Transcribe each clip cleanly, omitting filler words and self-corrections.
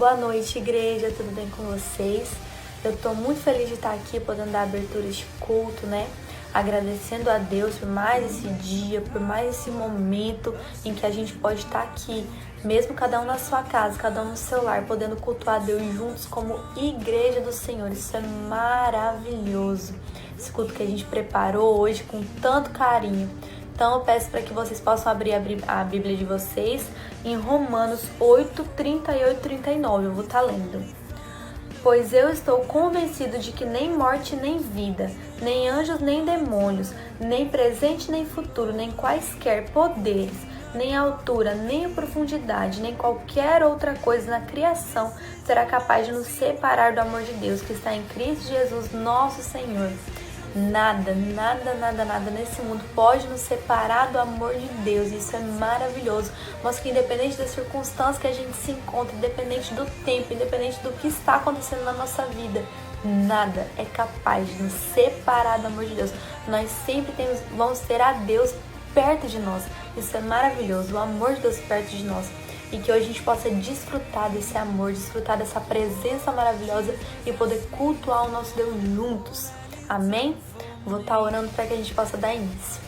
Boa noite, igreja, tudo bem com vocês? Eu tô muito feliz de estar aqui, podendo dar abertura a este culto, né? Agradecendo a Deus por mais esse dia, por mais esse momento em que a gente pode estar aqui, mesmo cada um na sua casa, cada um no seu lar, podendo cultuar a Deus juntos como igreja do Senhor. Isso é maravilhoso. Esse culto que a gente preparou hoje com tanto carinho. Então eu peço para que vocês possam abrir a Bíblia de vocês em Romanos 8, 38 e 39. Eu vou estar lendo. Pois eu estou convencido de que nem morte nem vida, nem anjos nem demônios, nem presente nem futuro, nem quaisquer poderes, nem altura, nem profundidade, nem qualquer outra coisa na criação será capaz de nos separar do amor de Deus que está em Cristo Jesus, nosso Senhor. Nada nesse mundo pode nos separar do amor de Deus. Isso é maravilhoso. Mostra que independente das circunstâncias que a gente se encontra, independente do tempo, independente do que está acontecendo na nossa vida, nada é capaz de nos separar do amor de Deus. Nós sempre vamos ter a Deus perto de nós. Isso é maravilhoso, o amor de Deus perto de nós. E que hoje a gente possa desfrutar desse amor, desfrutar dessa presença maravilhosa e poder cultuar o nosso Deus juntos. Amém? Vou estar orando para que a gente possa dar início.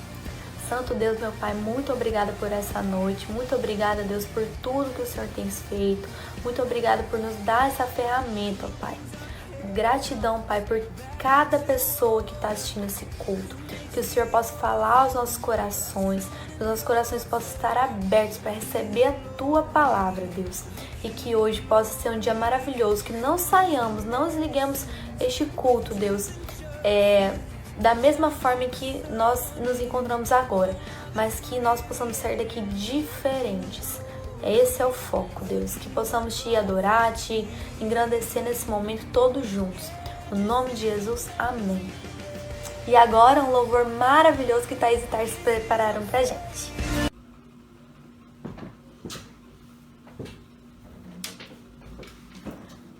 Santo Deus, meu Pai, muito obrigada por essa noite. Muito obrigada, Deus, por tudo que o Senhor tem feito. Muito obrigada por nos dar essa ferramenta, ó Pai. Gratidão, Pai, por cada pessoa que está assistindo esse culto. Que o Senhor possa falar aos nossos corações. Que os nossos corações possam estar abertos para receber a Tua palavra, Deus. E que hoje possa ser um dia maravilhoso. Que não saiamos, não desliguemos este culto, Deus. Da mesma forma que nós nos encontramos agora, mas que nós possamos sair daqui diferentes. Esse é o foco, Deus, que possamos Te adorar, Te engrandecer nesse momento todos juntos. No nome de Jesus, amém. E agora um louvor maravilhoso que Thaís e Tarso prepararam pra gente.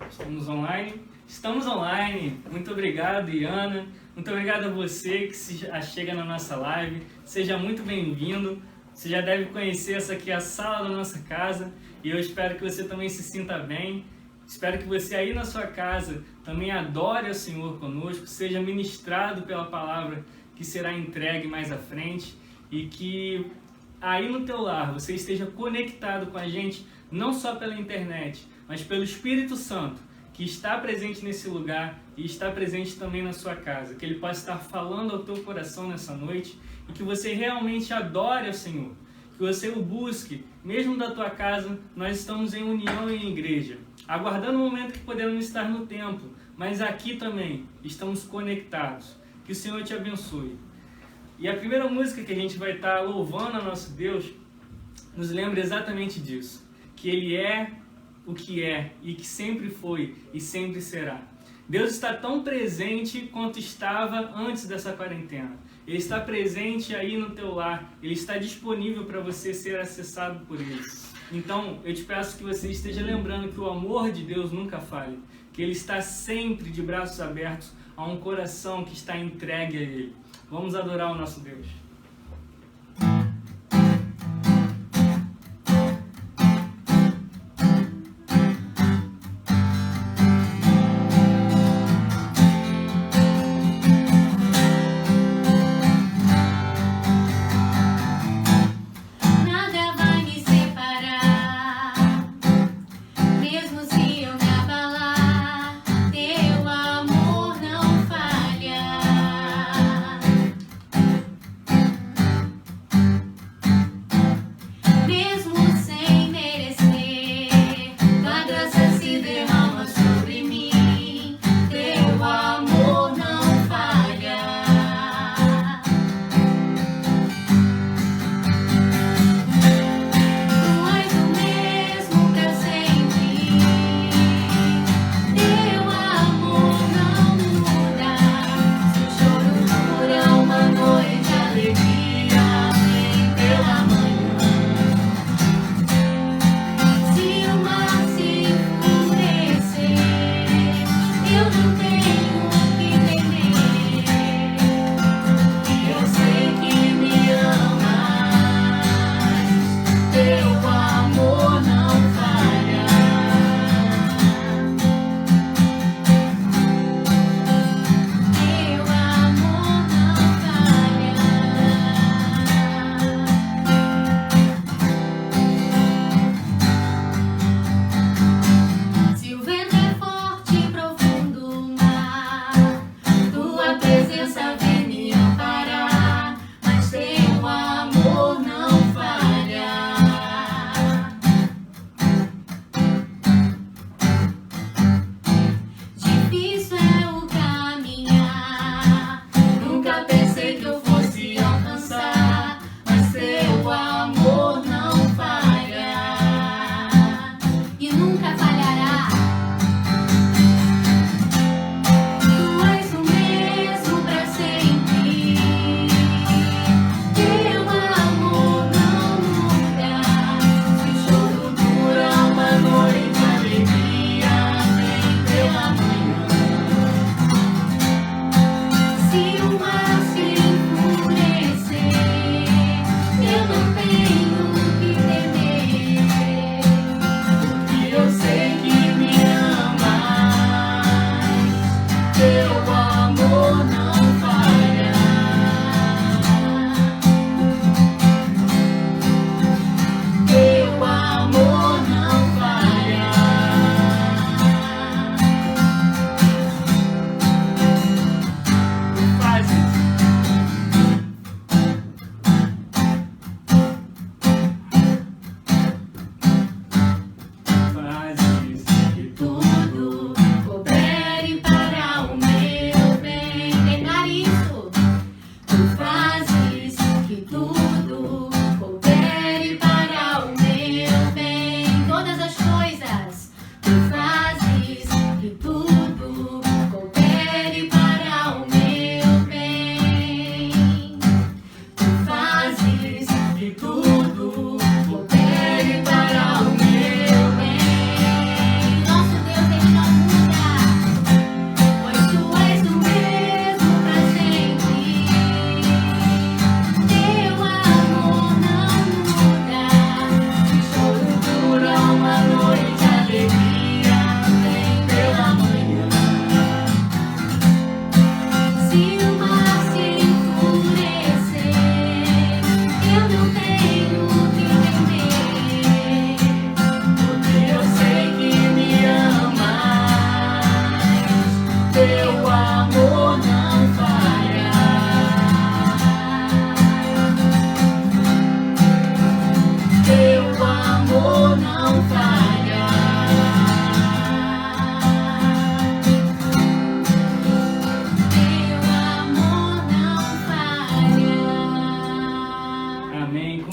Estamos online? Estamos online. Muito obrigado, Iana. Muito obrigado a você que se achega na nossa live. Seja muito bem-vindo. Você já deve conhecer essa aqui, a sala da nossa casa. E eu espero que você também se sinta bem. Espero que você aí na sua casa também adore ao Senhor conosco. Seja ministrado pela palavra que será entregue mais à frente. E que aí no teu lar você esteja conectado com a gente, não só pela internet, mas pelo Espírito Santo, que está presente nesse lugar e está presente também na sua casa. Que Ele possa estar falando ao teu coração nessa noite e que você realmente adore ao Senhor. Que você o busque, mesmo da tua casa. Nós estamos em união e em igreja, aguardando o momento que podemos estar no templo, mas aqui também estamos conectados. Que o Senhor te abençoe. E a primeira música que a gente vai estar louvando a nosso Deus nos lembra exatamente disso. Que Ele é o que é e que sempre foi e sempre será. Deus está tão presente quanto estava antes dessa quarentena. Ele está presente aí no teu lar. Ele está disponível para você ser acessado por Ele. Então, eu te peço que você esteja lembrando que o amor de Deus nunca falha. Que Ele está sempre de braços abertos a um coração que está entregue a Ele. Vamos adorar o nosso Deus. Teu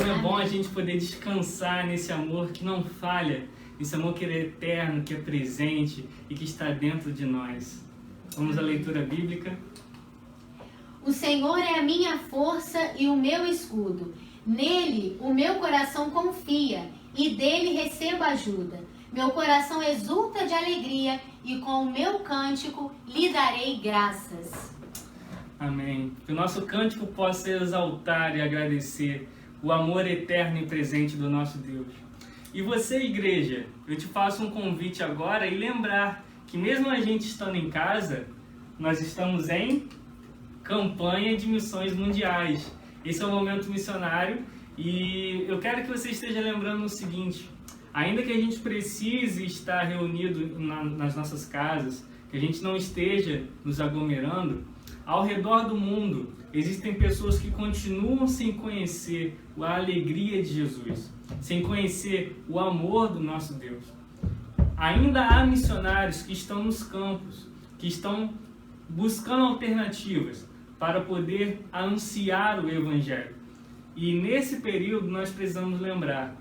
Como é bom a gente poder descansar nesse amor que não falha, esse amor que é eterno, que é presente e que está dentro de nós. Vamos à leitura bíblica. O Senhor é a minha força e o meu escudo. Nele o meu coração confia e dele recebo ajuda. Meu coração exulta de alegria e com o meu cântico lhe darei graças. Amém. Que o nosso cântico possa exaltar e agradecer o amor eterno e presente do nosso Deus. E você, igreja, eu te faço um convite agora e lembrar que mesmo a gente estando em casa, nós estamos em campanha de missões mundiais. Esse é o Momento Missionário e eu quero que você esteja lembrando o seguinte: ainda que a gente precise estar reunido nas nossas casas, que a gente não esteja nos aglomerando, ao redor do mundo existem pessoas que continuam sem conhecer a alegria de Jesus, sem conhecer o amor do nosso Deus. Ainda há missionários que estão nos campos, que estão buscando alternativas para poder anunciar o Evangelho. E nesse período nós precisamos lembrar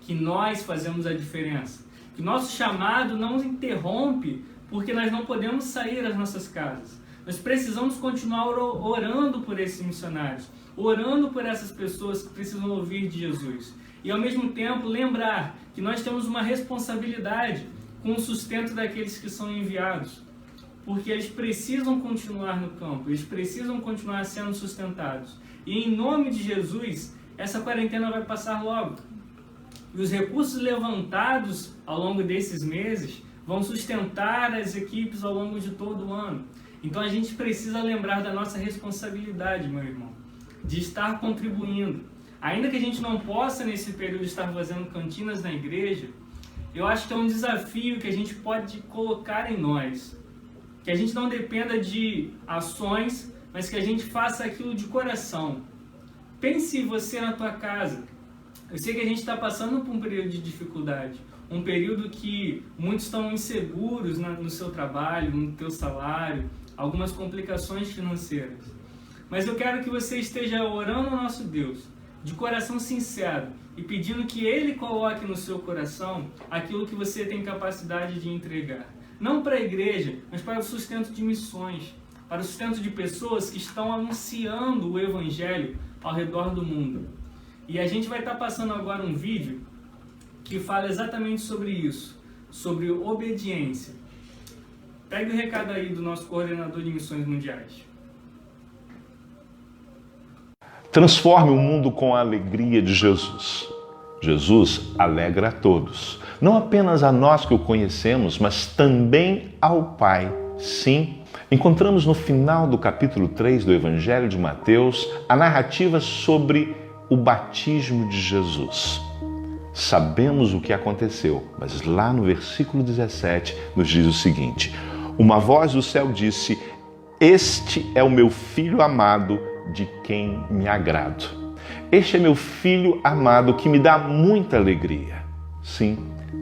que nós fazemos a diferença, que nosso chamado não interrompe porque nós não podemos sair das nossas casas. Nós precisamos continuar orando por esses missionários, orando por essas pessoas que precisam ouvir de Jesus. E ao mesmo tempo lembrar que nós temos uma responsabilidade com o sustento daqueles que são enviados. Porque eles precisam continuar no campo, eles precisam continuar sendo sustentados. E em nome de Jesus, essa quarentena vai passar logo. E os recursos levantados ao longo desses meses vão sustentar as equipes ao longo de todo o ano. Então a gente precisa lembrar da nossa responsabilidade, meu irmão, de estar contribuindo. Ainda que a gente não possa nesse período estar fazendo cantinas na igreja, eu acho que é um desafio que a gente pode colocar em nós. Que a gente não dependa de ações, mas que a gente faça aquilo de coração. Pense você na tua casa. Eu sei que a gente está passando por um período de dificuldade, um período que muitos estão inseguros no seu trabalho, no teu salário, algumas complicações financeiras. Mas eu quero que você esteja orando ao nosso Deus, de coração sincero, e pedindo que Ele coloque no seu coração aquilo que você tem capacidade de entregar. Não para a igreja, mas para o sustento de missões, para o sustento de pessoas que estão anunciando o Evangelho ao redor do mundo. E a gente vai estar passando agora um vídeo que fala exatamente sobre isso, sobre obediência. Pegue o recado aí do nosso coordenador de missões mundiais. Transforme o mundo com a alegria de Jesus. Jesus alegra a todos, não apenas a nós que o conhecemos, mas também ao Pai. Sim, encontramos no final do capítulo 3 do Evangelho de Mateus a narrativa sobre o batismo de Jesus. Sabemos o que aconteceu, mas lá no versículo 17 nos diz o seguinte: uma voz do céu disse: este é o meu filho amado, de quem me agrado. Este é meu filho amado que me dá muita alegria. Sim,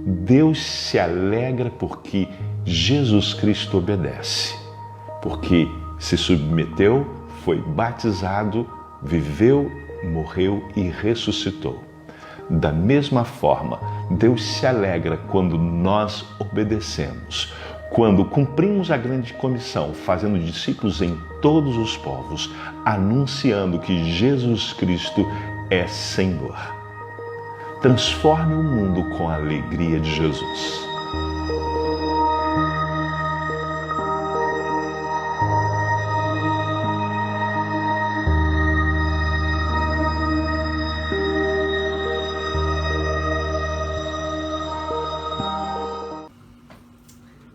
Deus se alegra porque Jesus Cristo obedece, porque se submeteu, foi batizado, viveu, morreu e ressuscitou. Da mesma forma, Deus se alegra quando nós obedecemos, quando cumprimos a grande comissão, fazendo discípulos em todos os povos, anunciando que Jesus Cristo é Senhor. Transforme o mundo com a alegria de Jesus.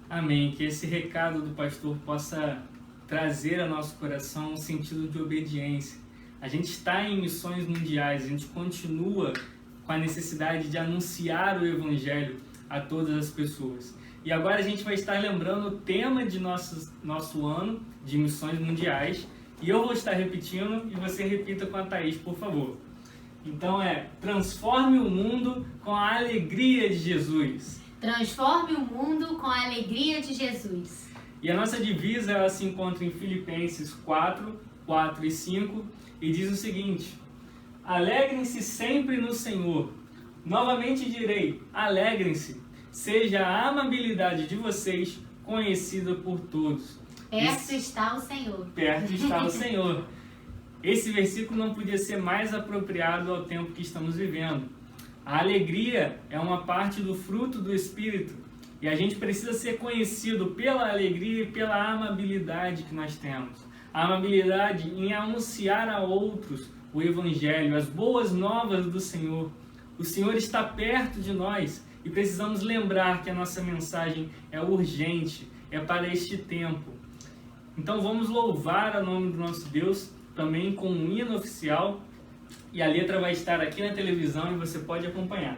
Amém. Que esse recado do pastor possa trazer ao nosso coração um sentido de obediência. A gente está em missões mundiais, a gente continua com a necessidade de anunciar o Evangelho a todas as pessoas. E agora a gente vai estar lembrando o tema de nosso ano de missões mundiais. E eu vou estar repetindo e você repita com a Thaís, por favor. Então transforme o mundo com a alegria de Jesus. Transforme o mundo com a alegria de Jesus. E a nossa divisa ela se encontra em Filipenses 4, 4 e 5 e diz o seguinte: Alegrem-se sempre no Senhor. Novamente direi, alegrem-se. Seja a amabilidade de vocês conhecida por todos. Perto está o Senhor. Perto está o Senhor. Esse versículo não podia ser mais apropriado ao tempo que estamos vivendo. A alegria é uma parte do fruto do Espírito e a gente precisa ser conhecido pela alegria e pela amabilidade que nós temos. A amabilidade em anunciar a outros o Evangelho, as boas novas do Senhor. O Senhor está perto de nós e precisamos lembrar que a nossa mensagem é urgente, é para este tempo. Então vamos louvar o nome do nosso Deus também com um hino oficial e a letra vai estar aqui na televisão e você pode acompanhar.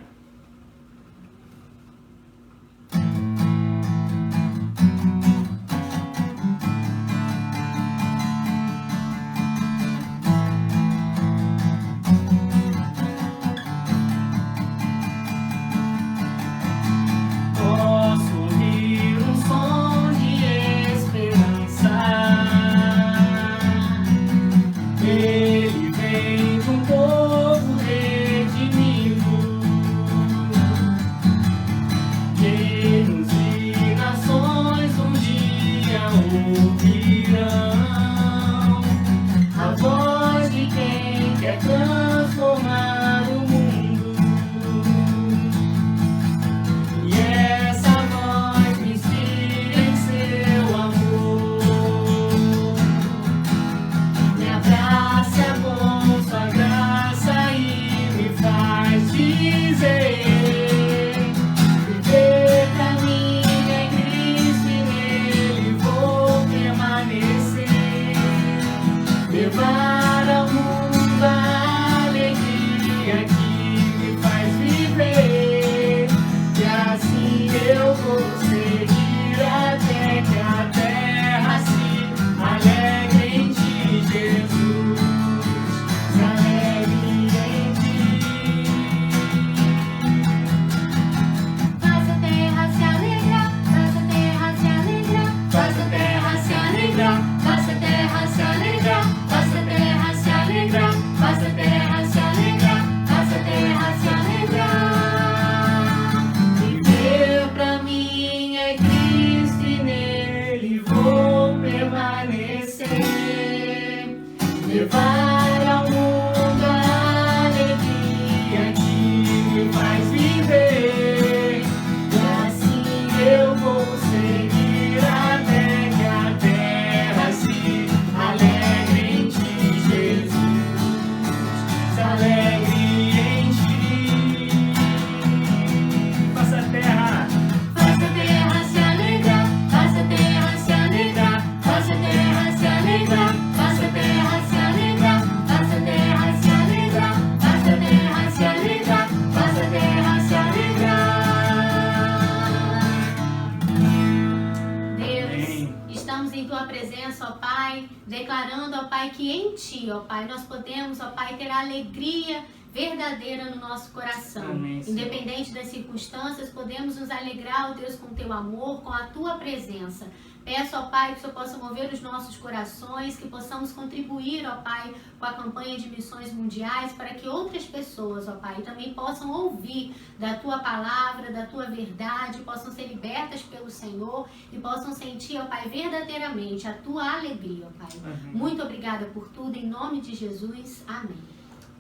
Declarando, ó Pai, que em Ti, ó Pai, nós podemos, ó Pai, ter a alegria verdadeira no nosso coração. Amém, independente das circunstâncias, podemos nos alegrar, ó Deus, com Teu amor, com a Tua presença. Peço, ó Pai, que o Senhor possa mover os nossos corações, que possamos contribuir, ó Pai, com a campanha de missões mundiais, para que outras pessoas, ó Pai, também possam ouvir da Tua palavra, da Tua verdade, possam ser libertas pelo Senhor e possam sentir, ó Pai, verdadeiramente a Tua alegria, ó Pai. Amém. Muito obrigada por tudo, em nome de Jesus. Amém.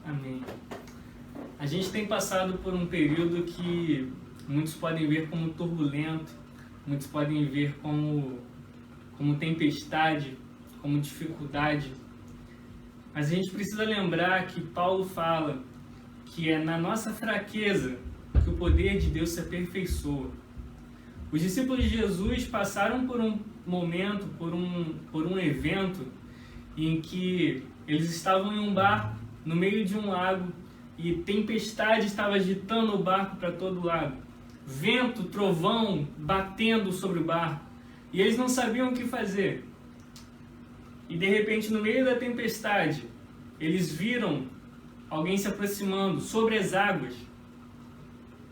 Amém. A gente tem passado por um período que muitos podem ver como turbulento, muitos podem ver como tempestade, como dificuldade. Mas a gente precisa lembrar que Paulo fala que é na nossa fraqueza que o poder de Deus se aperfeiçoa. Os discípulos de Jesus passaram por um momento, por um evento em que eles estavam em um barco no meio de um lago e tempestade estava agitando o barco para todo lado. Vento, trovão batendo sobre o barco. E eles não sabiam o que fazer. E de repente, no meio da tempestade, eles viram alguém se aproximando sobre as águas.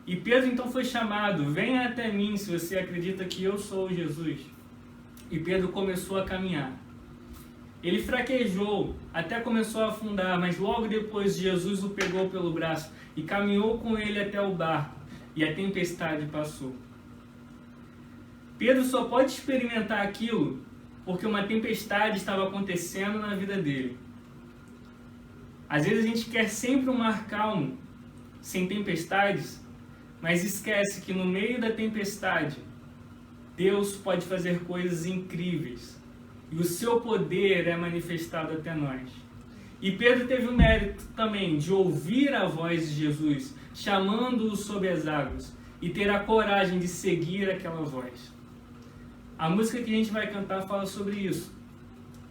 E Pedro então foi chamado: venha até mim se você acredita que eu sou Jesus. E Pedro começou a caminhar. Ele fraquejou, até começou a afundar, mas logo depois Jesus o pegou pelo braço e caminhou com ele até o barco, e a tempestade passou. Pedro só pode experimentar aquilo porque uma tempestade estava acontecendo na vida dele. Às vezes a gente quer sempre um mar calmo, sem tempestades, mas esquece que no meio da tempestade, Deus pode fazer coisas incríveis. E o seu poder é manifestado até nós. E Pedro teve o mérito também de ouvir a voz de Jesus, chamando-o sobre as águas, e ter a coragem de seguir aquela voz. A música que a gente vai cantar fala sobre isso.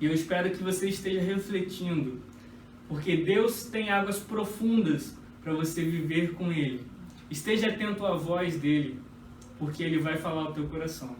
E eu espero que você esteja refletindo, porque Deus tem águas profundas para você viver com Ele. Esteja atento à voz dEle, porque Ele vai falar ao teu coração.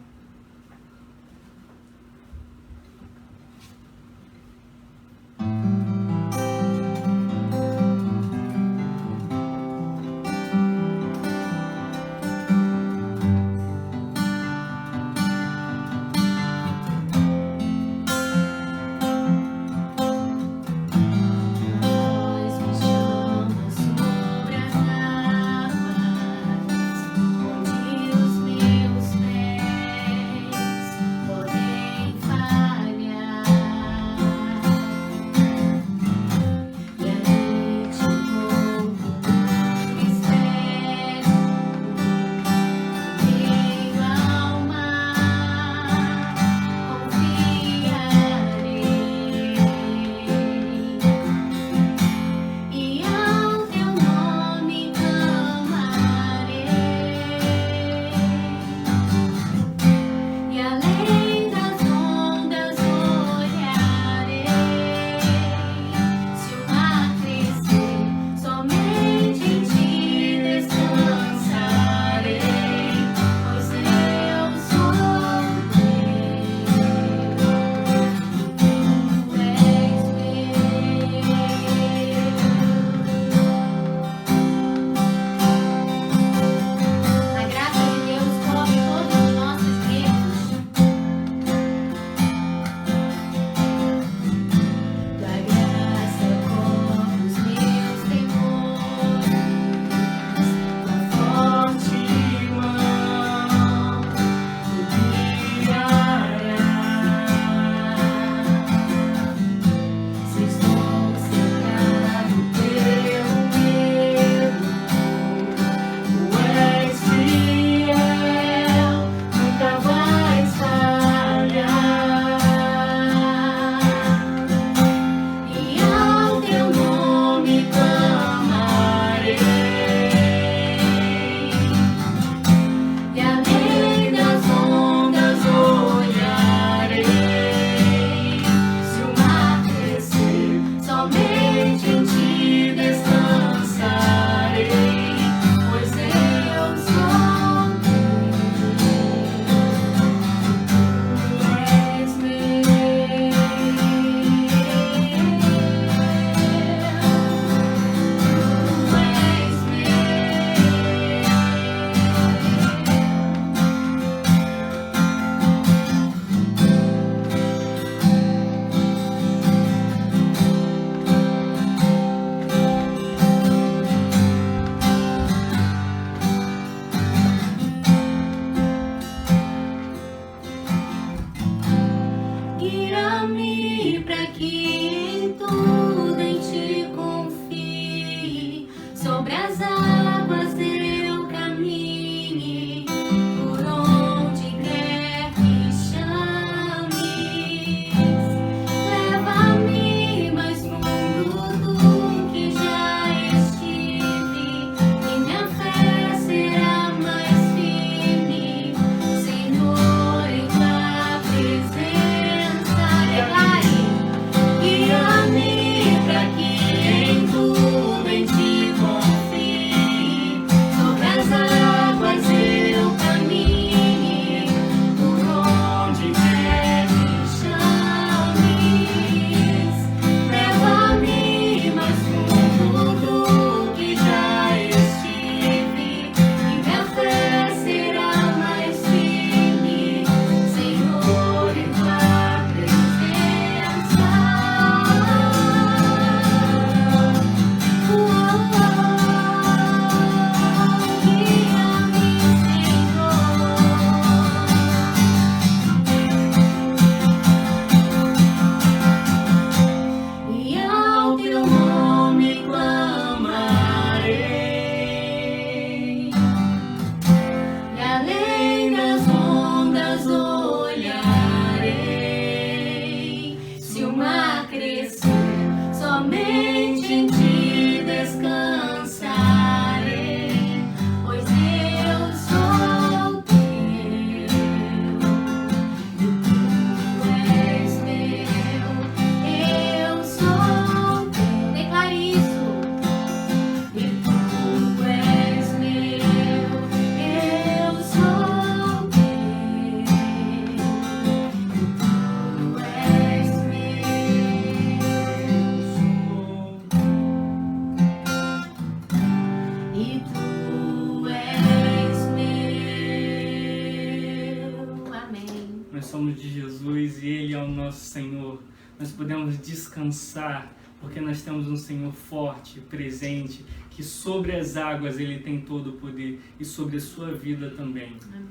Guia-me pra que em tudo em ti confie. e tu és meu. Amém. Nós somos de Jesus e Ele é o nosso Senhor. Nós podemos descansar porque nós temos um Senhor forte, presente, que sobre as águas Ele tem todo o poder e sobre a sua vida também. Amém.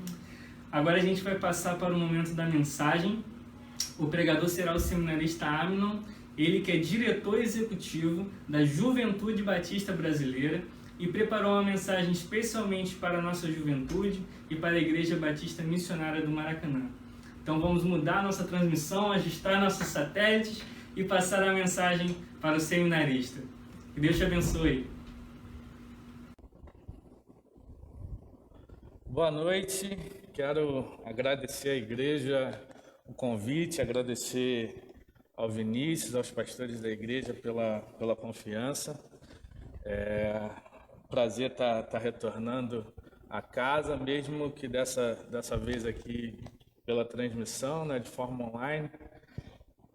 Agora a gente vai passar para o momento da mensagem. O pregador será o seminarista Amnon, ele que é diretor executivo da Juventude Batista Brasileira e preparou uma mensagem especialmente para a nossa juventude e para a Igreja Batista Missionária do Maracanã. Então vamos mudar nossa transmissão, ajustar nossos satélites e passar a mensagem para o seminarista. Que Deus te abençoe. Boa noite, quero agradecer à igreja o convite, agradecer ao Vinícius, aos pastores da igreja pela confiança. Prazer estar retornando a casa, mesmo que dessa vez aqui pela transmissão, né, de forma online.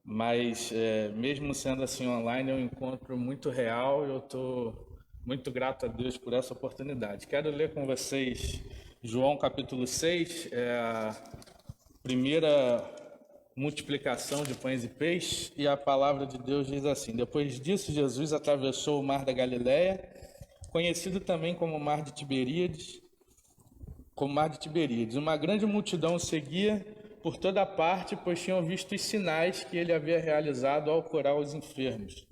Mas mesmo sendo assim online, é um encontro muito real e eu estou muito grato a Deus por essa oportunidade. Quero ler com vocês João capítulo 6, a primeira multiplicação de pães e peixes, e a palavra de Deus diz assim: depois disso, Jesus atravessou o mar da Galileia, conhecido também como Mar de Tiberíades. Uma grande multidão o seguia por toda parte, pois tinham visto os sinais que ele havia realizado ao curar os enfermos.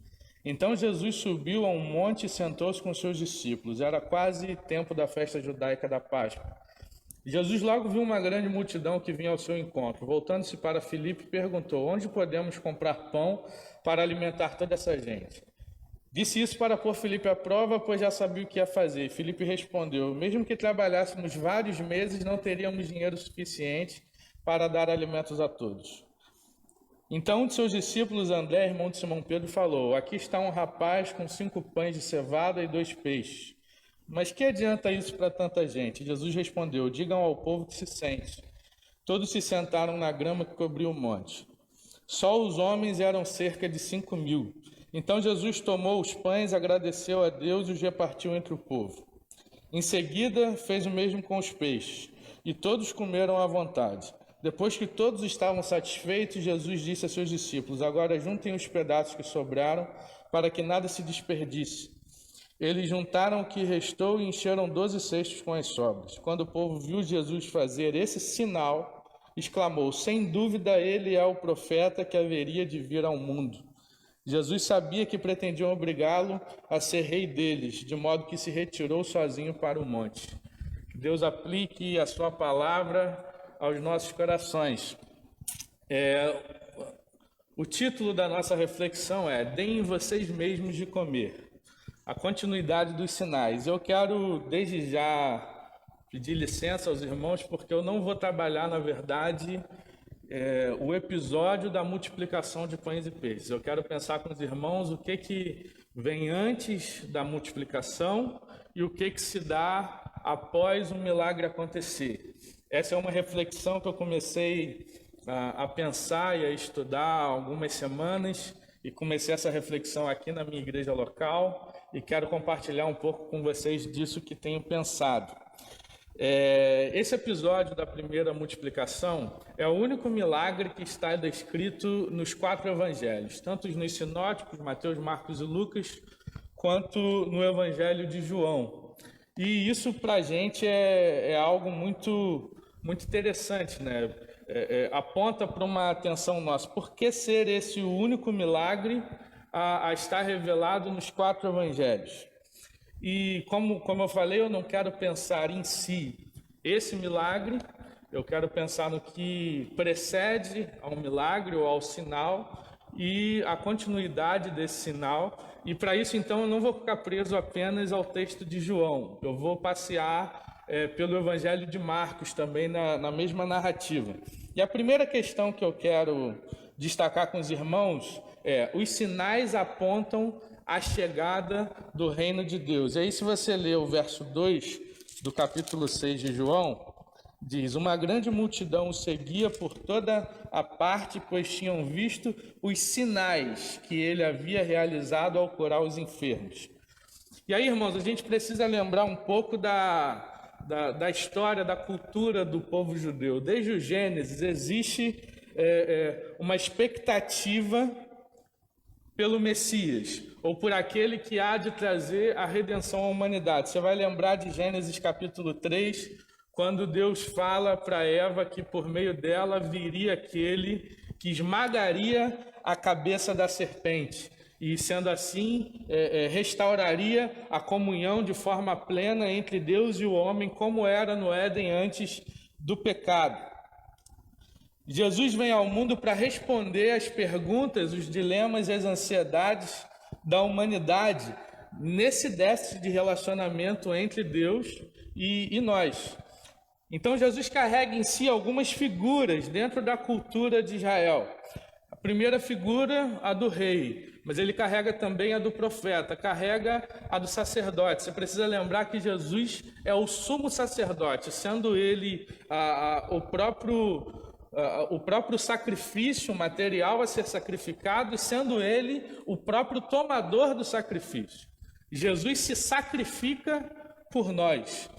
Então Jesus subiu a um monte e sentou-se com seus discípulos. Era quase tempo da festa judaica da Páscoa. Jesus logo viu uma grande multidão que vinha ao seu encontro. Voltando-se para Filipe, perguntou: onde podemos comprar pão para alimentar toda essa gente? Disse isso para pôr Filipe à prova, pois já sabia o que ia fazer. Filipe respondeu: mesmo que trabalhássemos vários meses, não teríamos dinheiro suficiente para dar alimentos a todos. Então um de seus discípulos, André, irmão de Simão Pedro, falou: aqui está um rapaz com 5 pães de cevada e 2 peixes. Mas que adianta isso para tanta gente? Jesus respondeu: digam ao povo que se sente. Todos se sentaram na grama que cobriu o monte. Só os homens eram cerca de 5.000. Então Jesus tomou os pães, agradeceu a Deus e os repartiu entre o povo. Em seguida, fez o mesmo com os peixes, e todos comeram à vontade. Depois que todos estavam satisfeitos, Jesus disse a seus discípulos: agora juntem os pedaços que sobraram, para que nada se desperdice. Eles juntaram o que restou e encheram 12 cestos com as sobras. Quando o povo viu Jesus fazer esse sinal, exclamou: sem dúvida ele é o profeta que haveria de vir ao mundo. Jesus sabia que pretendiam obrigá-lo a ser rei deles, de modo que se retirou sozinho para o monte. Que Deus aplique a sua palavra aos nossos corações. O título da nossa reflexão é: deem vocês mesmos de comer. A continuidade dos sinais. Eu quero desde já pedir licença aos irmãos, porque eu não vou trabalhar, na verdade, o episódio da multiplicação de pães e peixes. Eu quero pensar com os irmãos o que vem antes da multiplicação e o que se dá após o milagre acontecer. Essa é uma reflexão que eu comecei a pensar e a estudar há algumas semanas, e comecei essa reflexão aqui na minha igreja local, e quero compartilhar um pouco com vocês disso que tenho pensado. Esse episódio da primeira multiplicação é o único milagre que está descrito nos 4 evangelhos, tanto nos sinóticos, Mateus, Marcos e Lucas, quanto no evangelho de João. E isso para a gente é algo muito interessante, né? Aponta para uma atenção nossa. Por que ser esse o único milagre a estar revelado nos 4 evangelhos? E como eu falei, eu não quero pensar em si esse milagre, eu quero pensar no que precede ao milagre ou ao sinal e a continuidade desse sinal. E para isso, então, eu não vou ficar preso apenas ao texto de João, eu vou passear pelo evangelho de Marcos também na mesma narrativa. E a primeira questão que eu quero destacar com os irmãos os sinais apontam a chegada do reino de Deus. E aí, se você ler o verso 2 do capítulo 6 de João, diz: uma grande multidão o seguia por toda a parte, pois tinham visto os sinais que ele havia realizado ao curar os enfermos. E aí, irmãos, a gente precisa lembrar um pouco da história, da cultura do povo judeu. Desde o Gênesis existe uma expectativa pelo Messias, ou por aquele que há de trazer a redenção à humanidade. Você vai lembrar de Gênesis capítulo 3, quando Deus fala para Eva que por meio dela viria aquele que esmagaria a cabeça da serpente. E, sendo assim, restauraria a comunhão de forma plena entre Deus e o homem, como era no Éden antes do pecado. Jesus vem ao mundo para responder às perguntas, os dilemas e as ansiedades da humanidade, nesse déficit de relacionamento entre Deus e nós. Então, Jesus carrega em si algumas figuras dentro da cultura de Israel. A primeira figura, a do rei, mas ele carrega também a do profeta, carrega a do sacerdote. Você precisa lembrar que Jesus é o sumo sacerdote, sendo ele o próprio sacrifício material a ser sacrificado, e sendo ele o próprio tomador do sacrifício. Jesus se sacrifica por nós.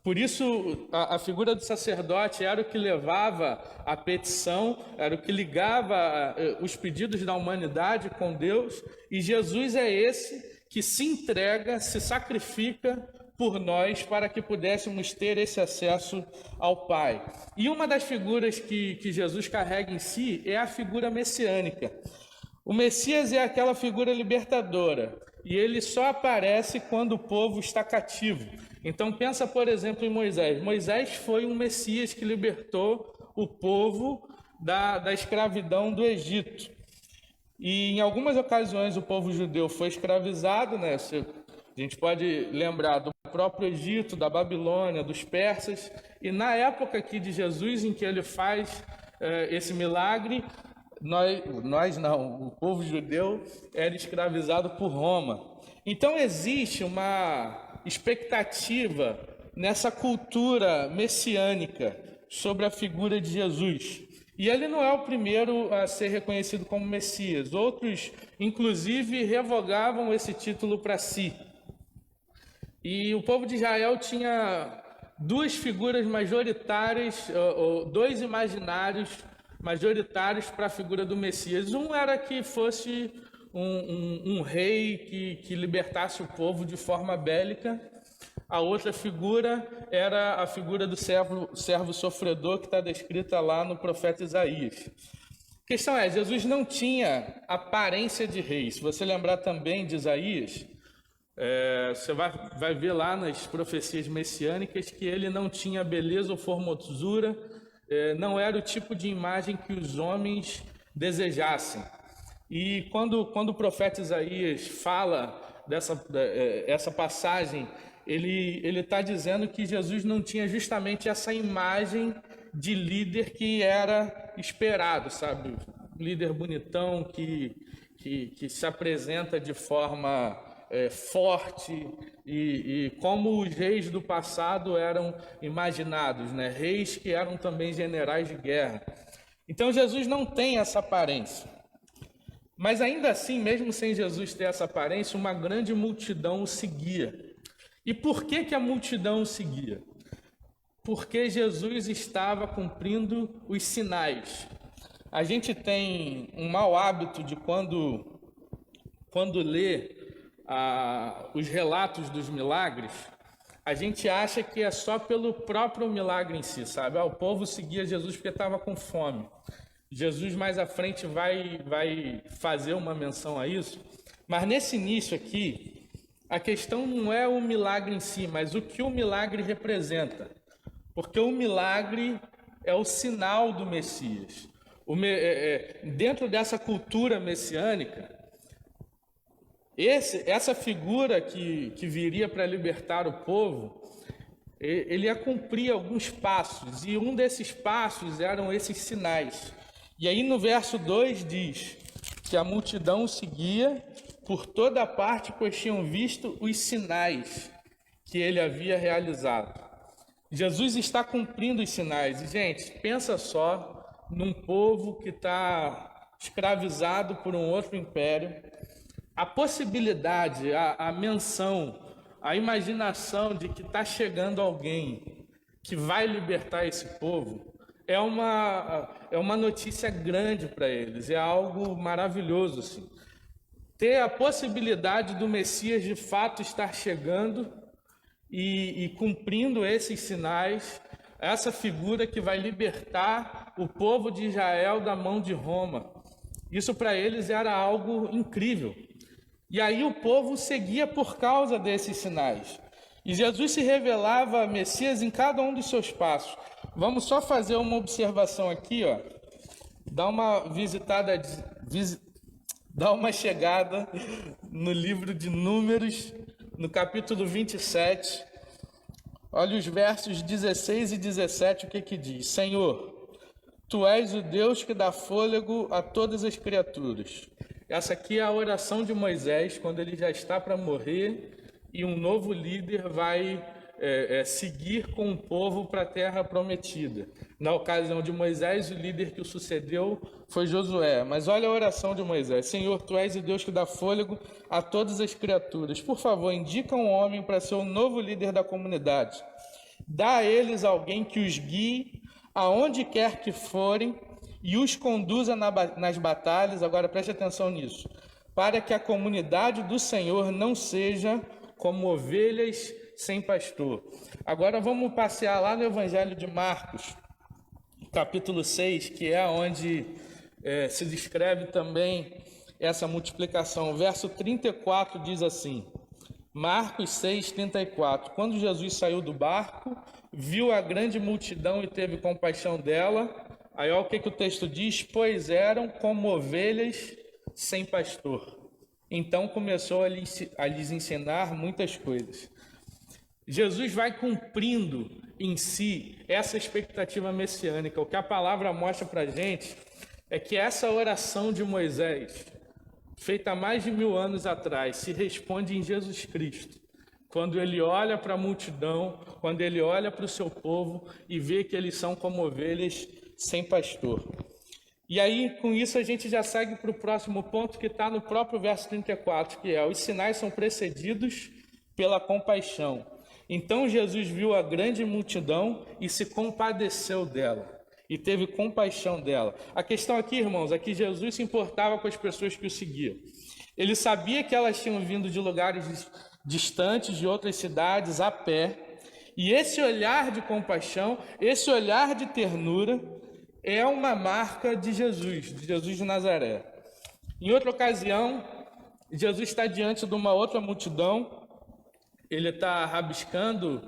Por isso, a figura do sacerdote era o que levava a petição, era o que ligava os pedidos da humanidade com Deus, e Jesus é esse que se entrega, se sacrifica por nós para que pudéssemos ter esse acesso ao Pai. E uma das figuras que Jesus carrega em si é a figura messiânica. O Messias é aquela figura libertadora, e ele só aparece quando o povo está cativo. Então pensa, por exemplo, em Moisés. Moisés foi um Messias que libertou o povo da escravidão do Egito. E em algumas ocasiões o povo judeu foi escravizado, né? A gente pode lembrar do próprio Egito, da Babilônia, dos persas. E na época aqui de Jesus, em que ele faz esse milagre, o povo judeu era escravizado por Roma. Então existe uma expectativa nessa cultura messiânica sobre a figura de Jesus. E ele não é o primeiro a ser reconhecido como Messias. Outros, inclusive, revogavam esse título para si. E o povo de Israel tinha duas figuras majoritárias, ou dois imaginários majoritários para a figura do Messias. Um era que fosse um rei que libertasse o povo de forma bélica. A outra figura era a figura do servo sofredor, que está descrita lá no profeta Isaías. A questão é, Jesus não tinha aparência de rei. Se você lembrar também de Isaías, você vai ver lá nas profecias messiânicas que ele não tinha beleza ou formosura, não era o tipo de imagem que os homens desejassem. E quando o profeta Isaías fala essa passagem, ele está dizendo que Jesus não tinha justamente essa imagem de líder que era esperado, sabe? Um líder bonitão que se apresenta de forma forte e como os reis do passado eram imaginados, né? Reis que eram também generais de guerra. Então Jesus não tem essa aparência. Mas ainda assim, mesmo sem Jesus ter essa aparência, uma grande multidão o seguia. E por que a multidão o seguia? Porque Jesus estava cumprindo os sinais. A gente tem um mau hábito de quando lê os relatos dos milagres, a gente acha que é só pelo próprio milagre em si, sabe? O povo seguia Jesus porque estava com fome. Jesus mais à frente vai fazer uma menção a isso, mas nesse início aqui, a questão não é o milagre em si, mas o que o milagre representa. Porque o milagre é o sinal do Messias. Dentro dessa cultura messiânica, essa figura que viria para libertar o povo, ele ia cumprir alguns passos, e um desses passos eram esses sinais. E aí no verso 2 diz que a multidão o seguia por toda parte, pois tinham visto os sinais que ele havia realizado. Jesus está cumprindo os sinais. E, gente, pensa só num povo que está escravizado por um outro império. A possibilidade, a menção a imaginação de que está chegando alguém que vai libertar esse povo é uma notícia grande para eles, é algo maravilhoso, assim. Ter a possibilidade do Messias de fato estar chegando e cumprindo esses sinais, essa figura que vai libertar o povo de Israel da mão de Roma. Isso para eles era algo incrível. E aí o povo seguia por causa desses sinais. E Jesus se revelava Messias em cada um dos seus passos. Vamos só fazer uma observação aqui, ó. Dá uma visitada, dá uma chegada no livro de Números, no capítulo 27. Olha os versos 16 e 17, o que diz? Senhor, Tu és o Deus que dá fôlego a todas as criaturas. Essa aqui é a oração de Moisés, quando ele já está para morrer e um novo líder vai seguir com o povo para a terra prometida. Na ocasião de Moisés, o líder que o sucedeu foi Josué. Mas olha a oração de Moisés. Senhor, Tu és o Deus que dá fôlego a todas as criaturas. Por favor, indica um homem para ser o novo líder da comunidade. Dá a eles alguém que os guie aonde quer que forem e os conduza nas batalhas. Agora preste atenção nisso. Para que a comunidade do Senhor não seja como ovelhas sem pastor. Agora vamos passear lá no Evangelho de Marcos, capítulo 6, que é onde se descreve também essa multiplicação. O verso 34 diz assim, Marcos 6, 34. Quando Jesus saiu do barco, viu a grande multidão e teve compaixão dela. Aí olha o que o texto diz, pois eram como ovelhas sem pastor. Então começou a lhes ensinar muitas coisas. Jesus vai cumprindo em si essa expectativa messiânica. O que a palavra mostra para a gente é que essa oração de Moisés, feita há mais de 1000 anos atrás, se responde em Jesus Cristo. Quando ele olha para a multidão, quando ele olha para o seu povo e vê que eles são como ovelhas sem pastor. E aí, com isso, a gente já segue para o próximo ponto que está no próprio verso 34, que é: os sinais são precedidos pela compaixão. Então Jesus viu a grande multidão e se compadeceu dela, e teve compaixão dela. A questão aqui, irmãos, é que Jesus se importava com as pessoas que o seguiam. Ele sabia que elas tinham vindo de lugares distantes, de outras cidades, a pé, e esse olhar de compaixão, esse olhar de ternura, é uma marca de Jesus de Nazaré. Em outra ocasião, Jesus está diante de uma outra multidão, ele está rabiscando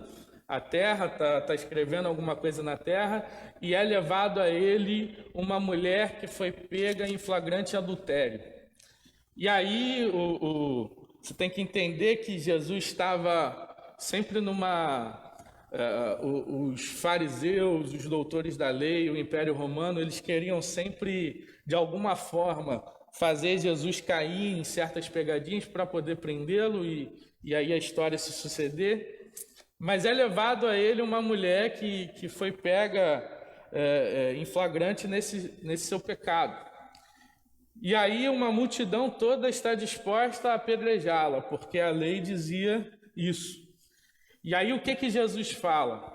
a terra, está escrevendo alguma coisa na terra, e é levado a ele uma mulher que foi pega em flagrante adultério. E aí você tem que entender que Jesus estava sempre os fariseus, os doutores da lei, o Império Romano, eles queriam sempre, de alguma forma, fazer Jesus cair em certas pegadinhas para poder prendê-lo e aí a história se suceder. Mas é levado a ele uma mulher que foi pega em flagrante nesse seu pecado. E aí uma multidão toda está disposta a apedrejá-la, porque a lei dizia isso. E aí o que Jesus fala?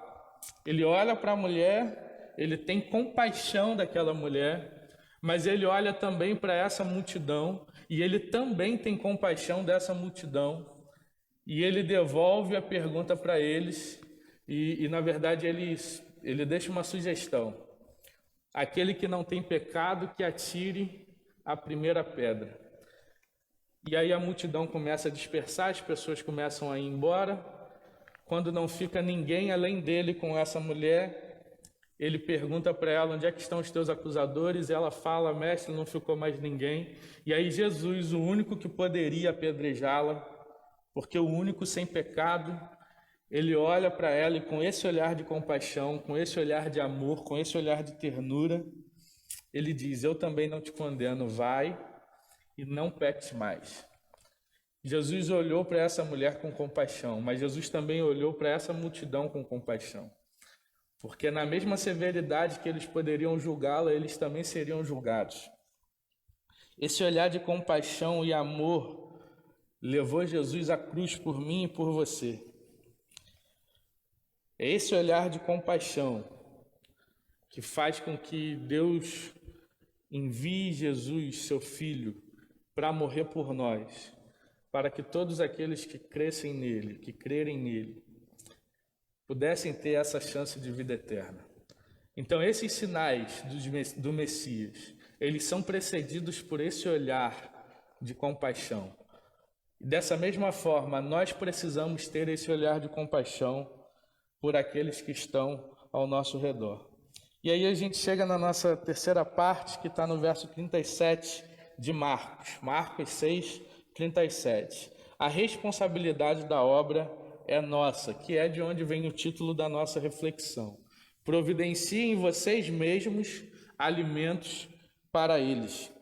Ele olha para a mulher, ele tem compaixão daquela mulher, mas ele olha também para essa multidão, e ele também tem compaixão dessa multidão, e ele devolve a pergunta para eles, e na verdade ele deixa uma sugestão: aquele que não tem pecado, que atire a primeira pedra. E aí a multidão começa a dispersar, as pessoas começam a ir embora. Quando não fica ninguém além dele com essa mulher, ele pergunta para ela: onde é que estão os teus acusadores? E ela fala: mestre, não ficou mais ninguém. E aí Jesus, o único que poderia apedrejá-la, porque o único sem pecado, ele olha para ela e com esse olhar de compaixão, com esse olhar de amor, com esse olhar de ternura, ele diz: eu também não te condeno, vai e não peques mais. Jesus olhou para essa mulher com compaixão, mas Jesus também olhou para essa multidão com compaixão, porque na mesma severidade que eles poderiam julgá-la, eles também seriam julgados. Esse olhar de compaixão e amor levou Jesus à cruz por mim e por você. É esse olhar de compaixão que faz com que Deus envie Jesus, seu Filho, para morrer por nós, para que todos aqueles que crescem nele, que crerem nele, pudessem ter essa chance de vida eterna. Então, esses sinais do Messias, eles são precedidos por esse olhar de compaixão. E dessa mesma forma, nós precisamos ter esse olhar de compaixão por aqueles que estão ao nosso redor. E aí a gente chega na nossa terceira parte, que está no verso 37 de Marcos 6, 37. A responsabilidade da obra é nossa, que é de onde vem o título da nossa reflexão. Providenciem vocês mesmos alimentos para eles.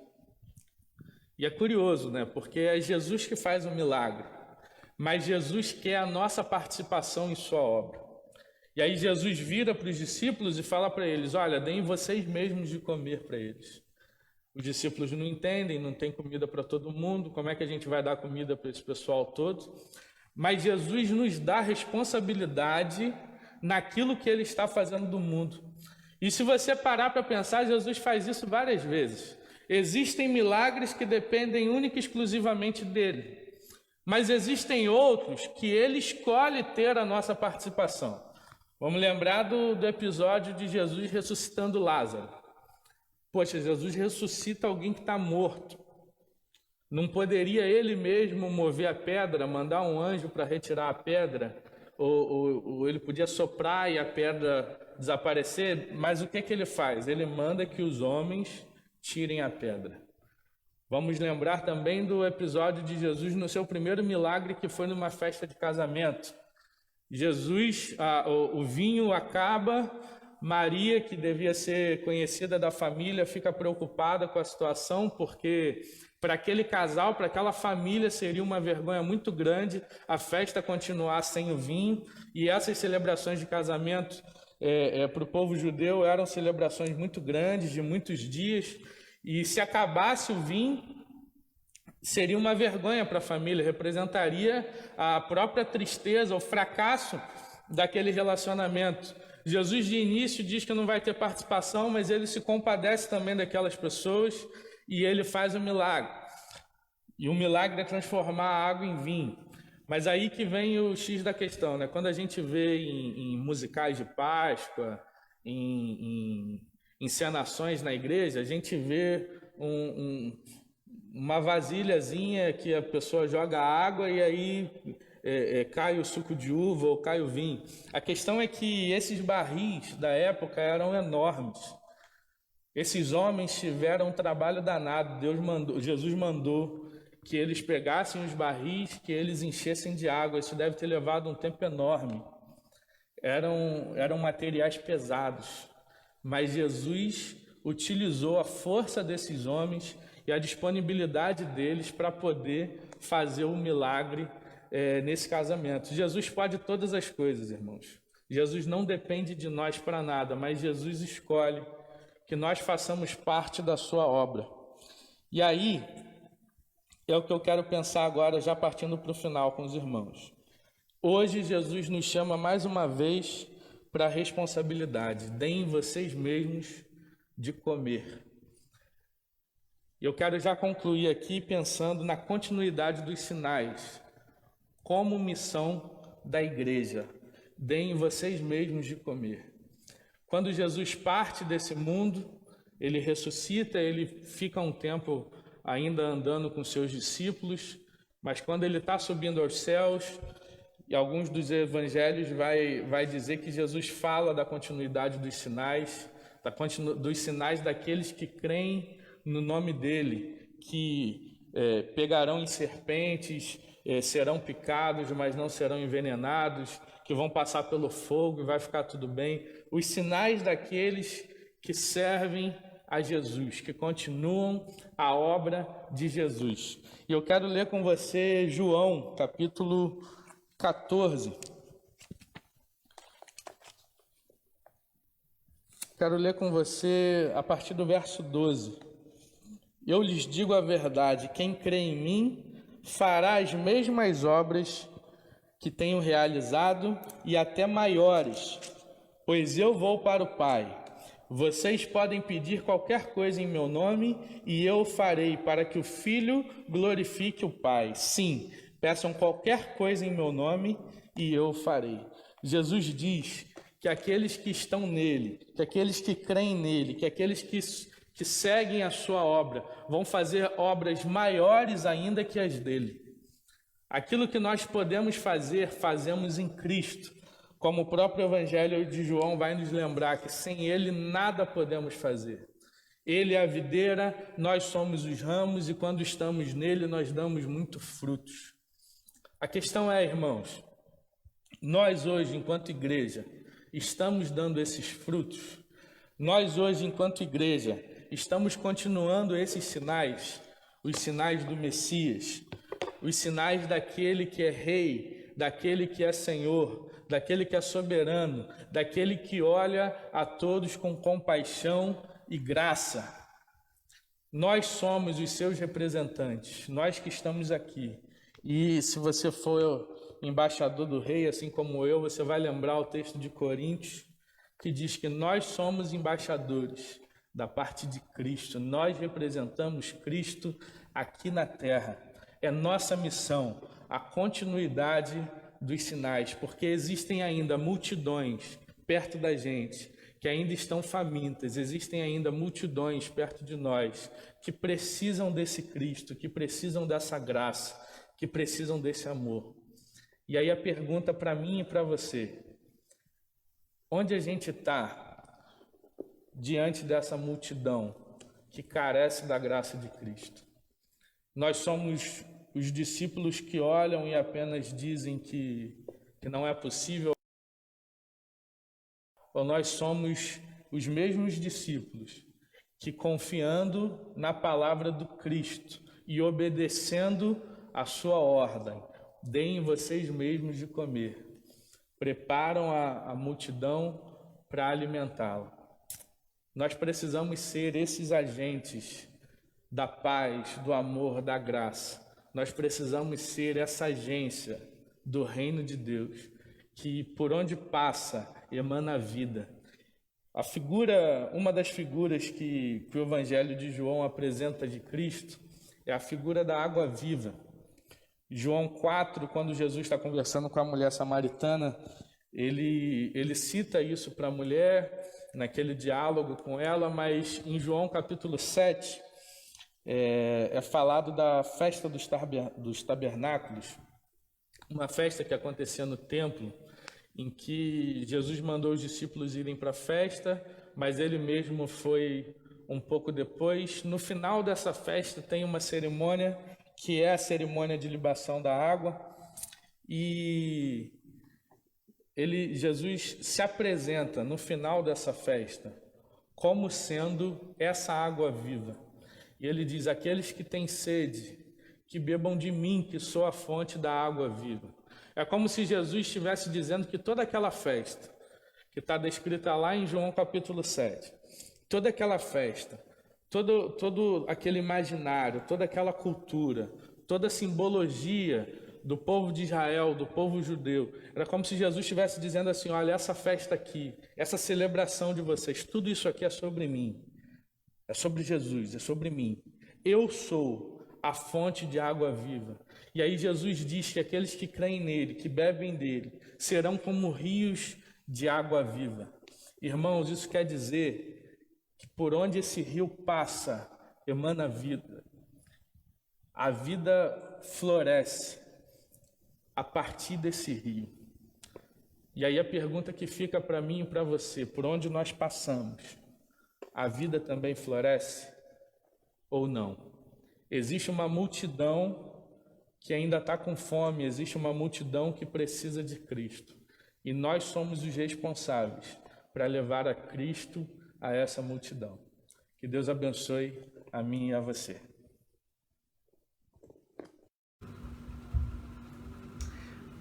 E é curioso, né? Porque é Jesus que faz o milagre, mas Jesus quer a nossa participação em sua obra. E aí Jesus vira para os discípulos e fala para eles: olha, deem vocês mesmos de comer para eles. Os discípulos não entendem, não tem comida para todo mundo, como é que a gente vai dar comida para esse pessoal todo? Mas Jesus nos dá responsabilidade naquilo que ele está fazendo do mundo. E se você parar para pensar, Jesus faz isso várias vezes. Existem milagres que dependem única e exclusivamente dele, mas existem outros que ele escolhe ter a nossa participação. Vamos lembrar do episódio de Jesus ressuscitando Lázaro. Poxa, Jesus ressuscita alguém que está morto. Não poderia ele mesmo mover a pedra, mandar um anjo para retirar a pedra? Ou ele podia soprar e a pedra desaparecer? Mas o que ele faz? Ele manda que os homens tirem a pedra. Vamos lembrar também do episódio de Jesus no seu primeiro milagre, que foi numa festa de casamento. Jesus, o vinho acaba, Maria, que devia ser conhecida da família, fica preocupada com a situação, porque para aquele casal, para aquela família, seria uma vergonha muito grande a festa continuar sem o vinho, e essas celebrações de casamento para o povo judeu eram celebrações muito grandes, de muitos dias, e se acabasse o vinho, seria uma vergonha para a família, representaria a própria tristeza, o fracasso daquele relacionamento. Jesus de início diz que não vai ter participação, mas ele se compadece também daquelas pessoas e ele faz o milagre. E o milagre é transformar a água em vinho. Mas aí que vem o X da questão, né? Quando a gente vê em musicais de Páscoa, em encenações na igreja, a gente vê uma vasilhazinha que a pessoa joga água e aí cai o suco de uva ou cai o vinho. A questão é que esses barris da época eram enormes. Esses homens tiveram um trabalho danado. Jesus mandou que eles pegassem os barris, que eles enchessem de água. Isso deve ter levado um tempo enorme. Eram materiais pesados. Mas Jesus utilizou a força desses homens e a disponibilidade deles para poder fazer o milagre nesse casamento. Jesus pode todas as coisas, irmãos. Jesus não depende de nós para nada, mas Jesus escolhe que nós façamos parte da sua obra. E aí, é o que eu quero pensar agora, já partindo para o final com os irmãos. Hoje, Jesus nos chama mais uma vez para a responsabilidade. Deem vocês mesmos de comer. Eu quero já concluir aqui pensando na continuidade dos sinais, como missão da igreja. Deem vocês mesmos de comer. Quando Jesus parte desse mundo, ele ressuscita, ele fica um tempo ainda andando com seus discípulos, mas quando ele está subindo aos céus, e alguns dos evangelhos vai dizer que Jesus fala da continuidade dos sinais, dos sinais daqueles que creem no nome dele, que pegarão em serpentes, serão picados, mas não serão envenenados, que vão passar pelo fogo e vai ficar tudo bem. Os sinais daqueles que servem a Jesus, que continuam a obra de Jesus. E eu quero ler com você João, capítulo 14. Quero ler com você a partir do verso 12. Eu lhes digo a verdade, quem crê em mim fará as mesmas obras que tenho realizado e até maiores, pois eu vou para o Pai. Vocês podem pedir qualquer coisa em meu nome e eu farei, para que o Filho glorifique o Pai. Sim, peçam qualquer coisa em meu nome e eu farei. Jesus diz que aqueles que estão nele, que aqueles que creem nele, que aqueles que seguem a sua obra, vão fazer obras maiores ainda que as dele. Aquilo que nós podemos fazer, fazemos em Cristo. Como o próprio Evangelho de João vai nos lembrar que sem ele nada podemos fazer. Ele é a videira, nós somos os ramos e quando estamos nele nós damos muito frutos. A questão é, irmãos, nós hoje enquanto igreja estamos dando esses frutos? Nós hoje enquanto igreja estamos continuando esses sinais, os sinais do Messias, os sinais daquele que é rei, daquele que é Senhor, daquele que é soberano, daquele que olha a todos com compaixão e graça. Nós somos os seus representantes, nós que estamos aqui. E se você for embaixador do rei, assim como eu, você vai lembrar o texto de Coríntios, que diz que nós somos embaixadores da parte de Cristo. Nós representamos Cristo aqui na terra. É nossa missão, a continuidade dos sinais, porque existem ainda multidões perto da gente que ainda estão famintas, existem ainda multidões perto de nós que precisam desse Cristo, que precisam dessa graça, que precisam desse amor. E aí a pergunta para mim e para você: onde a gente está diante dessa multidão que carece da graça de Cristo? Nós somos os discípulos que olham e apenas dizem que não é possível? Ou nós somos os mesmos discípulos que, confiando na palavra do Cristo e obedecendo a sua ordem, deem vocês mesmos de comer, preparam a multidão para alimentá-la? Nós precisamos ser esses agentes da paz, do amor, da graça. Nós precisamos ser essa agência do reino de Deus, que por onde passa, emana vida. Uma das figuras que o Evangelho de João apresenta de Cristo é a figura da água viva. João 4, quando Jesus está conversando com a mulher samaritana, ele cita isso para a mulher, naquele diálogo com ela, mas em João capítulo 7, é falado da festa dos tabernáculos, uma festa que acontecia no templo, em que Jesus mandou os discípulos irem para a festa, mas ele mesmo foi um pouco depois. No final dessa festa tem uma cerimônia, que é a cerimônia de libação da água, e Jesus se apresenta no final dessa festa como sendo essa água viva. E ele diz: aqueles que têm sede, que bebam de mim, que sou a fonte da água viva. É como se Jesus estivesse dizendo que toda aquela festa, que está descrita lá em João capítulo 7, toda aquela festa, todo aquele imaginário, toda aquela cultura, toda a simbologia do povo de Israel, do povo judeu, era como se Jesus estivesse dizendo assim: olha, essa festa aqui, essa celebração de vocês, tudo isso aqui é sobre mim. É sobre Jesus, é sobre mim. Eu sou a fonte de água viva. E aí Jesus diz que aqueles que creem nele, que bebem dele, serão como rios de água viva. Irmãos, isso quer dizer que por onde esse rio passa, emana vida. A vida floresce a partir desse rio. E aí a pergunta que fica para mim e para você: por onde nós passamos, a vida também floresce ou não? Existe uma multidão que ainda está com fome, existe uma multidão que precisa de Cristo. E nós somos os responsáveis para levar a Cristo a essa multidão. Que Deus abençoe a mim e a você.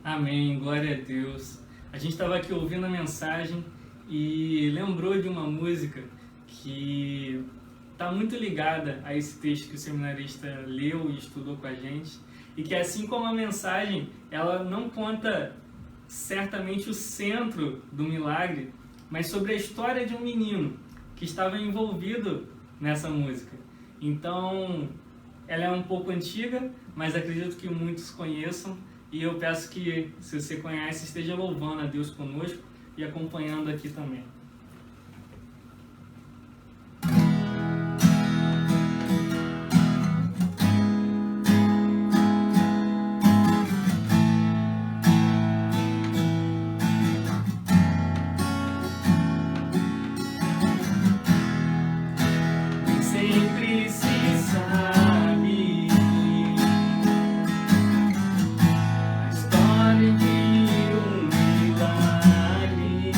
Amém, glória a Deus. A gente estava aqui ouvindo a mensagem e lembrou de uma música que está muito ligada a esse texto que o seminarista leu e estudou com a gente. e que assim como a mensagem, ela não conta certamente o centro do milagre, mas sobre a história de um menino que estava envolvido nessa música. Então, ela é um pouco antiga, mas acredito que muitos conheçam, e eu peço que, se você conhece, esteja louvando a Deus conosco e acompanhando aqui também. Sempre se sabe a história de um milagre.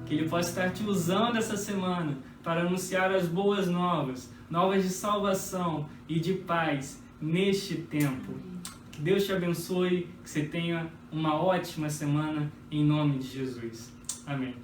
que Ele possa estar te usando essa semana para anunciar as boas novas, novas de salvação e de paz neste tempo. Que Deus te abençoe, que você tenha uma ótima semana em nome de Jesus. Amém.